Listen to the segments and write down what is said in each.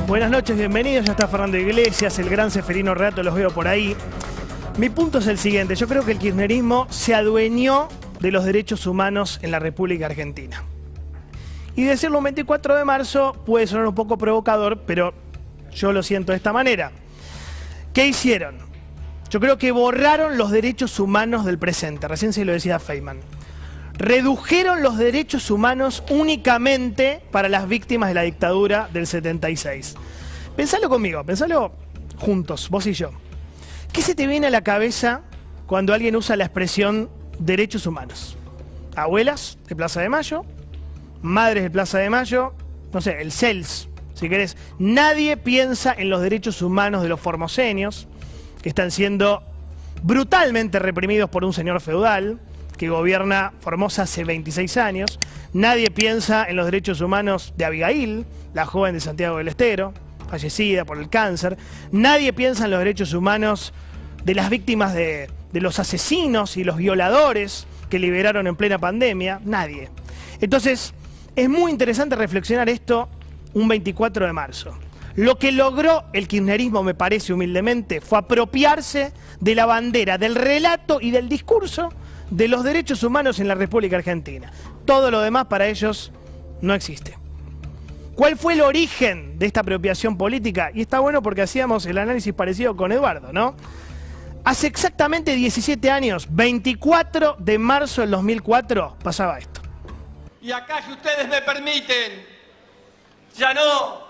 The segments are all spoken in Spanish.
Buenas noches, bienvenidos. Ya está Fernando Iglesias, el gran Seferino Reato, los veo por ahí. Mi punto es el siguiente. Yo creo que el kirchnerismo se adueñó de los derechos humanos en la República Argentina. Y decirlo un 24 de marzo puede sonar un poco provocador, pero yo lo siento de esta manera. ¿Qué hicieron? Yo creo que borraron los derechos humanos del presente. Recién se lo decía Feynman. Redujeron los derechos humanos únicamente para las víctimas de la dictadura del 76. Pensalo conmigo, pensalo juntos, vos y yo. ¿Qué se te viene a la cabeza cuando alguien usa la expresión derechos humanos? Abuelas de Plaza de Mayo, madres de Plaza de Mayo, no sé, el CELS, si querés. Nadie piensa en los derechos humanos de los formoseños, que están siendo brutalmente reprimidos por un señor feudal que gobierna Formosa hace 26 años. Nadie piensa en los derechos humanos de Abigail, la joven de Santiago del Estero, fallecida por el cáncer. Nadie piensa en los derechos humanos de las víctimas de los asesinos y los violadores que liberaron en plena pandemia. Nadie. Entonces, es muy interesante reflexionar esto un 24 de marzo. Lo que logró el kirchnerismo, me parece humildemente, fue apropiarse de la bandera, del relato y del discurso de los derechos humanos en la República Argentina. Todo lo demás para ellos no existe. ¿Cuál fue el origen de esta apropiación política? Y está bueno porque hacíamos el análisis parecido con Eduardo, ¿no? Hace exactamente 17 años, 24 de marzo del 2004, pasaba esto. Y acá, si ustedes me permiten, ya no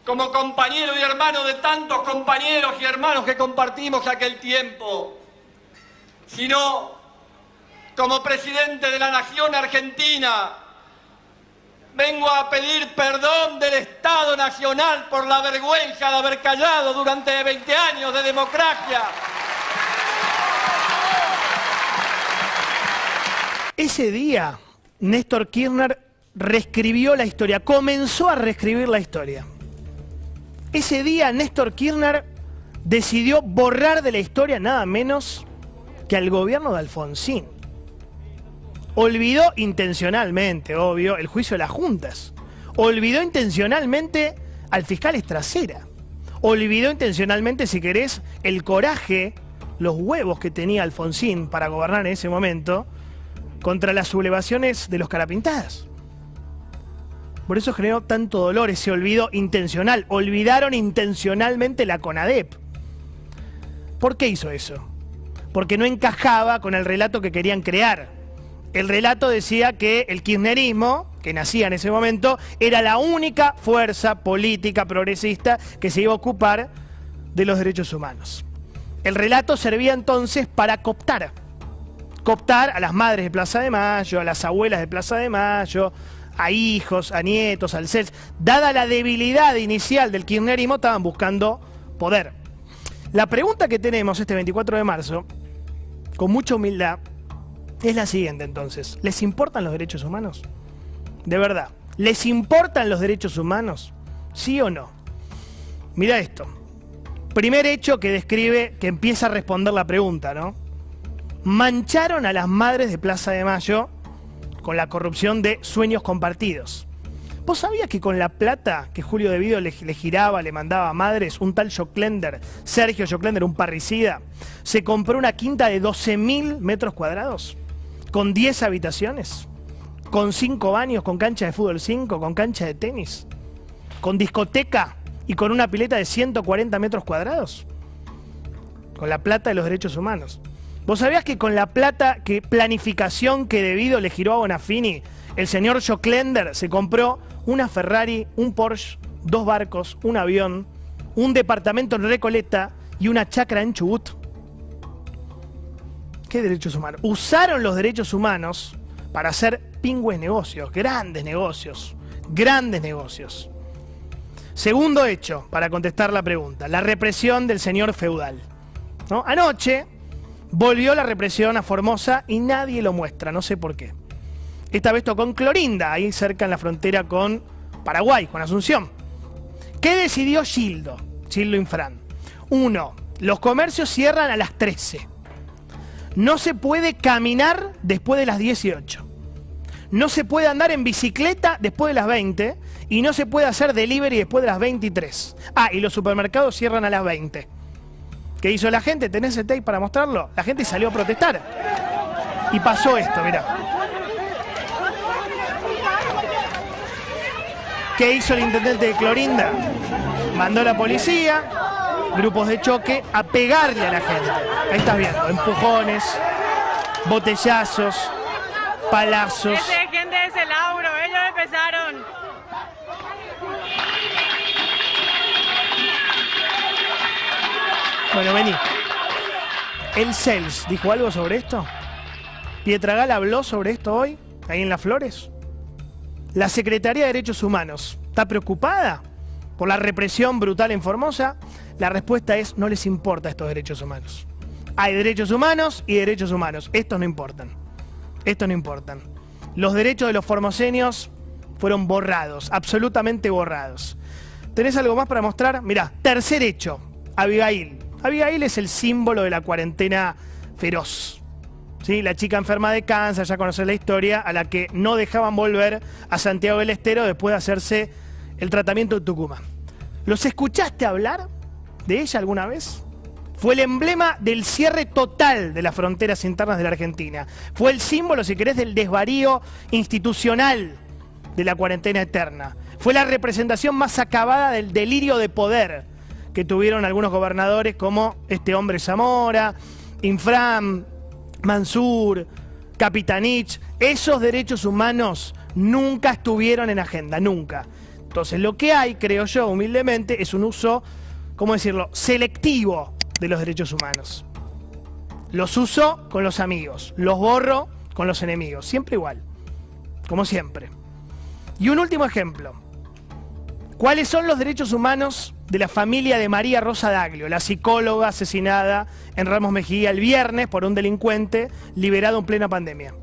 como compañero y hermano de tantos compañeros y hermanos que compartimos aquel tiempo, sino como presidente de la Nación Argentina, vengo a pedir perdón del Estado Nacional por la vergüenza de haber callado durante 20 años de democracia. Ese día, Néstor Kirchner reescribió la historia, comenzó a reescribir la historia. Ese día, Néstor Kirchner decidió borrar de la historia nada menos que al gobierno de Alfonsín. Olvidó intencionalmente, obvio, el juicio de las juntas. Olvidó intencionalmente al fiscal Estracera. Olvidó intencionalmente, si querés, el coraje, los huevos que tenía Alfonsín para gobernar en ese momento contra las sublevaciones de los Carapintadas. Por eso generó tanto dolor ese olvido intencional. Olvidaron intencionalmente la CONADEP. ¿Por qué hizo eso? Porque no encajaba con el relato que querían crear. El relato decía que el kirchnerismo, que nacía en ese momento, era la única fuerza política progresista que se iba a ocupar de los derechos humanos. El relato servía entonces para cooptar a las madres de Plaza de Mayo, a las abuelas de Plaza de Mayo, a hijos, a nietos, al CELS. Dada la debilidad inicial del kirchnerismo, estaban buscando poder. La pregunta que tenemos este 24 de marzo, con mucha humildad, es la siguiente entonces. ¿Les importan los derechos humanos? De verdad, ¿les importan los derechos humanos? ¿Sí o no? Mira esto. Primer hecho que describe, que empieza a responder la pregunta, ¿no? Mancharon a las madres de Plaza de Mayo con la corrupción de sueños compartidos. ¿Vos sabías que con la plata que Julio De Vido le giraba, le mandaba a madres, un tal Joclender, Sergio Joclender, un parricida, se compró una quinta de 12.000 metros cuadrados, con 10 habitaciones, con 5 baños, con cancha de fútbol 5, con cancha de tenis, con discoteca y con una pileta de 140 metros cuadrados? Con la plata de los derechos humanos. ¿Vos sabías que con la plata, que planificación que De Vido le giró a Bonafini, el señor Joclender se compró una Ferrari, un Porsche, 2 barcos, un avión, un departamento en Recoleta y una chacra en Chubut? ¿Qué derechos humanos? Usaron los derechos humanos para hacer pingües negocios, grandes negocios, grandes negocios. Segundo hecho, para contestar la pregunta, la represión del señor feudal, ¿no? Anoche volvió la represión a Formosa y nadie lo muestra, no sé por qué. Esta vez tocó en Clorinda, ahí cerca en la frontera con Paraguay, con Asunción. ¿Qué decidió Gildo Infran? 1. Los comercios cierran a las 13. No se puede caminar después de las 18. No se puede andar en bicicleta después de las 20 y no se puede hacer delivery después de las 23. Ah, y los supermercados cierran a las 20. ¿Qué hizo la gente? ¿Tenés el tape para mostrarlo? La gente salió a protestar. Y pasó esto, mirá. ¿Qué hizo el intendente de Clorinda? Mandó a la policía, grupos de choque, a pegarle a la gente. Ahí estás viendo, empujones, botellazos, palazos. Gente de ese Lauro, ellos empezaron. Bueno, vení. ¿El CELS dijo algo sobre esto? ¿Pietragal habló sobre esto hoy, ahí en Las Flores? ¿La Secretaría de Derechos Humanos está preocupada por la represión brutal en Formosa? La respuesta es: no les importa estos derechos humanos. Hay derechos humanos y derechos humanos. Estos no importan. Estos no importan. Los derechos de los formoseños fueron borrados, absolutamente borrados. ¿Tenés algo más para mostrar? Mirá, tercer hecho, Abigail. Abigail es el símbolo de la cuarentena feroz. ¿Sí? La chica enferma de cáncer, ya conocés la historia, a la que no dejaban volver a Santiago del Estero después de hacerse el tratamiento de Tucumán. ¿Los escuchaste hablar de ella alguna vez? Fue el emblema del cierre total de las fronteras internas de la Argentina. Fue el símbolo, si querés, del desvarío institucional de la cuarentena eterna. Fue la representación más acabada del delirio de poder que tuvieron algunos gobernadores como este hombre Zamora, Infram, Mansur, Capitanich. Esos derechos humanos nunca estuvieron en agenda, nunca. Entonces lo que hay, creo yo, humildemente, es un uso, ¿cómo decirlo?, selectivo de los derechos humanos. Los uso con los amigos, los borro con los enemigos, siempre igual, como siempre. Y un último ejemplo. ¿Cuáles son los derechos humanos de la familia de María Rosa Daglio, la psicóloga asesinada en Ramos Mejía el viernes por un delincuente liberado en plena pandemia?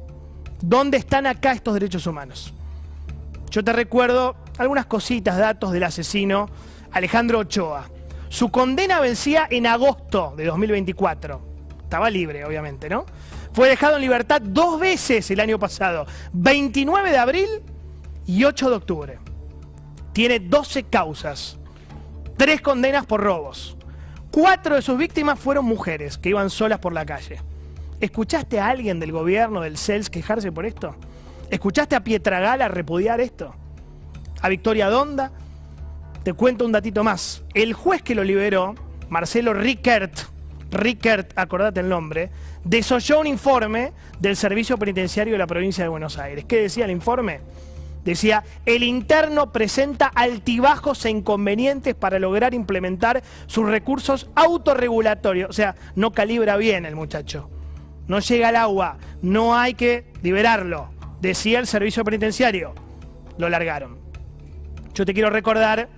¿Dónde están acá estos derechos humanos? Yo te recuerdo algunas cositas, datos del asesino Alejandro Ochoa. Su condena vencía en agosto de 2024. Estaba libre, obviamente, ¿no? Fue dejado en libertad 2 veces el año pasado, 29 de abril y 8 de octubre. Tiene 12 causas, 3 condenas por robos. 4 de sus víctimas fueron mujeres que iban solas por la calle. ¿Escuchaste a alguien del gobierno, del CELS, quejarse por esto? ¿Escuchaste a Pietragal a repudiar esto? ¿A Victoria Donda? Te cuento un datito más. El juez que lo liberó, Marcelo Rickert, acordate el nombre, desoyó un informe del Servicio Penitenciario de la provincia de Buenos Aires. ¿Qué decía el informe? Decía: el interno presenta altibajos e inconvenientes para lograr implementar sus recursos autorregulatorios. O sea, no calibra bien el muchacho. No llega al agua, no hay que liberarlo. Decía el Servicio Penitenciario. Lo largaron. Yo te quiero recordar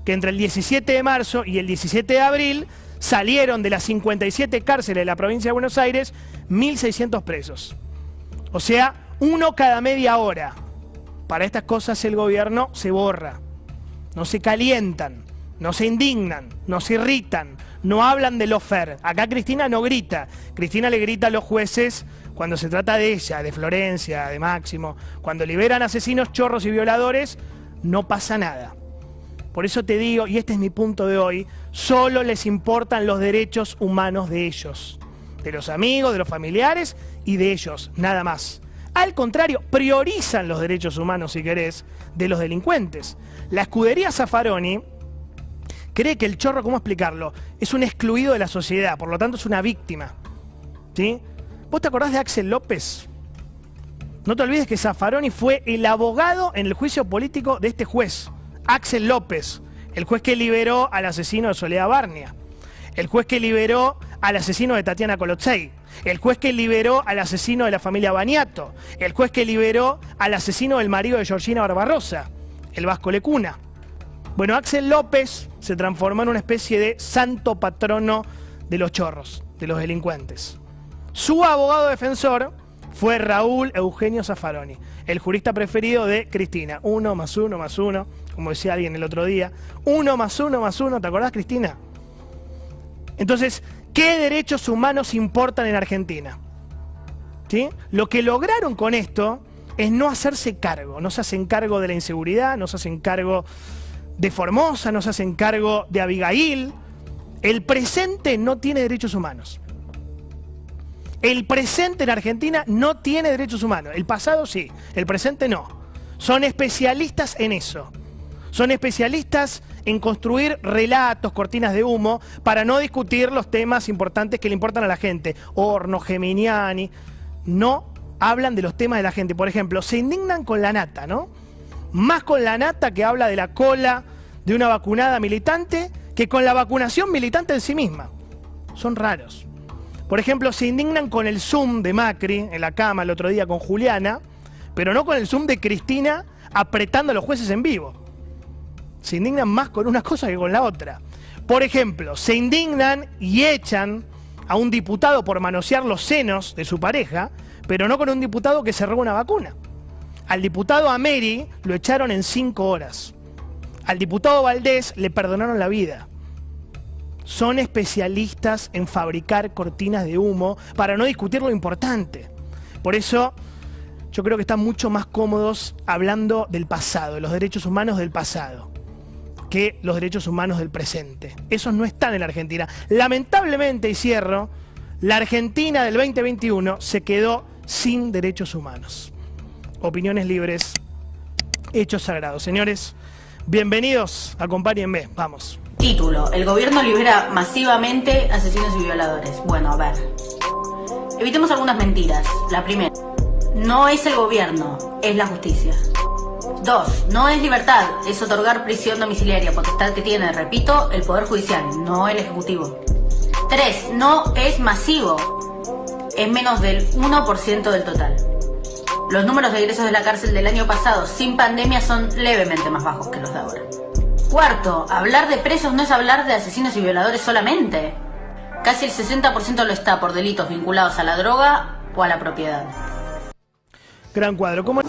que entre el 17 de marzo y el 17 de abril salieron de las 57 cárceles de la provincia de Buenos Aires 1.600 presos. O sea, 1 cada media hora. Para estas cosas el gobierno se borra. No se calientan, no se indignan, no se irritan, no hablan de lofer. Acá Cristina no grita. Cristina le grita a los jueces cuando se trata de ella, de Florencia, de Máximo. Cuando liberan asesinos, chorros y violadores, no pasa nada. Por eso te digo, y este es mi punto de hoy, solo les importan los derechos humanos de ellos, de los amigos, de los familiares y de ellos, nada más. Al contrario, priorizan los derechos humanos, si querés, de los delincuentes. La escudería Zaffaroni cree que el chorro, ¿cómo explicarlo?, es un excluido de la sociedad, por lo tanto es una víctima. ¿Sí? ¿Vos te acordás de Axel López? No te olvides que Zaffaroni fue el abogado en el juicio político de este juez, Axel López, el juez que liberó al asesino de Soledad Barnia, el juez que liberó al asesino de Tatiana Colotzey, el juez que liberó al asesino de la familia Baniato, el juez que liberó al asesino del marido de Georgina Barbarosa, el Vasco Lecuna. Bueno, Axel López se transformó en una especie de santo patrono de los chorros, de los delincuentes. Su abogado defensor fue Raúl Eugenio Zaffaroni, el jurista preferido de Cristina. 1 más 1 más 1, como decía alguien el otro día. 1 más 1 más 1, ¿te acordás, Cristina? Entonces, ¿qué derechos humanos importan en Argentina? ¿Sí? Lo que lograron con esto es no hacerse cargo. No se hacen cargo de la inseguridad, no se hacen cargo de Formosa, no se hacen cargo de Abigail. El presente no tiene derechos humanos. El presente en Argentina no tiene derechos humanos. El pasado sí, el presente no. Son especialistas en eso. Son especialistas en construir relatos, cortinas de humo, para no discutir los temas importantes que le importan a la gente. Horno, Geminiani. No hablan de los temas de la gente. Por ejemplo, se indignan con la nata, ¿no? Más con la nata, que habla de la cola de una vacunada militante, que con la vacunación militante en sí misma. Son raros. Por ejemplo, se indignan con el Zoom de Macri en la cama el otro día con Juliana, pero no con el Zoom de Cristina apretando a los jueces en vivo. Se indignan más con una cosa que con la otra. Por ejemplo, se indignan y echan a un diputado por manosear los senos de su pareja, pero no con un diputado que se roba una vacuna. Al diputado Ameri lo echaron en 5 horas. Al diputado Valdés le perdonaron la vida. Son especialistas en fabricar cortinas de humo para no discutir lo importante. Por eso yo creo que están mucho más cómodos hablando del pasado, de los derechos humanos del pasado, que los derechos humanos del presente. Esos no están en la Argentina. Lamentablemente, y cierro, la Argentina del 2021 se quedó sin derechos humanos. Opiniones libres, hechos sagrados. Señores, bienvenidos, acompáñenme, vamos. Título: el gobierno libera masivamente asesinos y violadores. Bueno, a ver. Evitemos algunas mentiras. La primera: no es el gobierno, es la justicia. 2. No es libertad, es otorgar prisión domiciliaria, potestad que tiene, repito, el Poder Judicial, no el Ejecutivo. 3. No es masivo, es menos del 1% del total. Los números de egresos de la cárcel del año pasado sin pandemia son levemente más bajos que los de ahora. 4. Hablar de presos no es hablar de asesinos y violadores solamente. Casi el 60% lo está por delitos vinculados a la droga o a la propiedad. Gran cuadro. ¿Cómo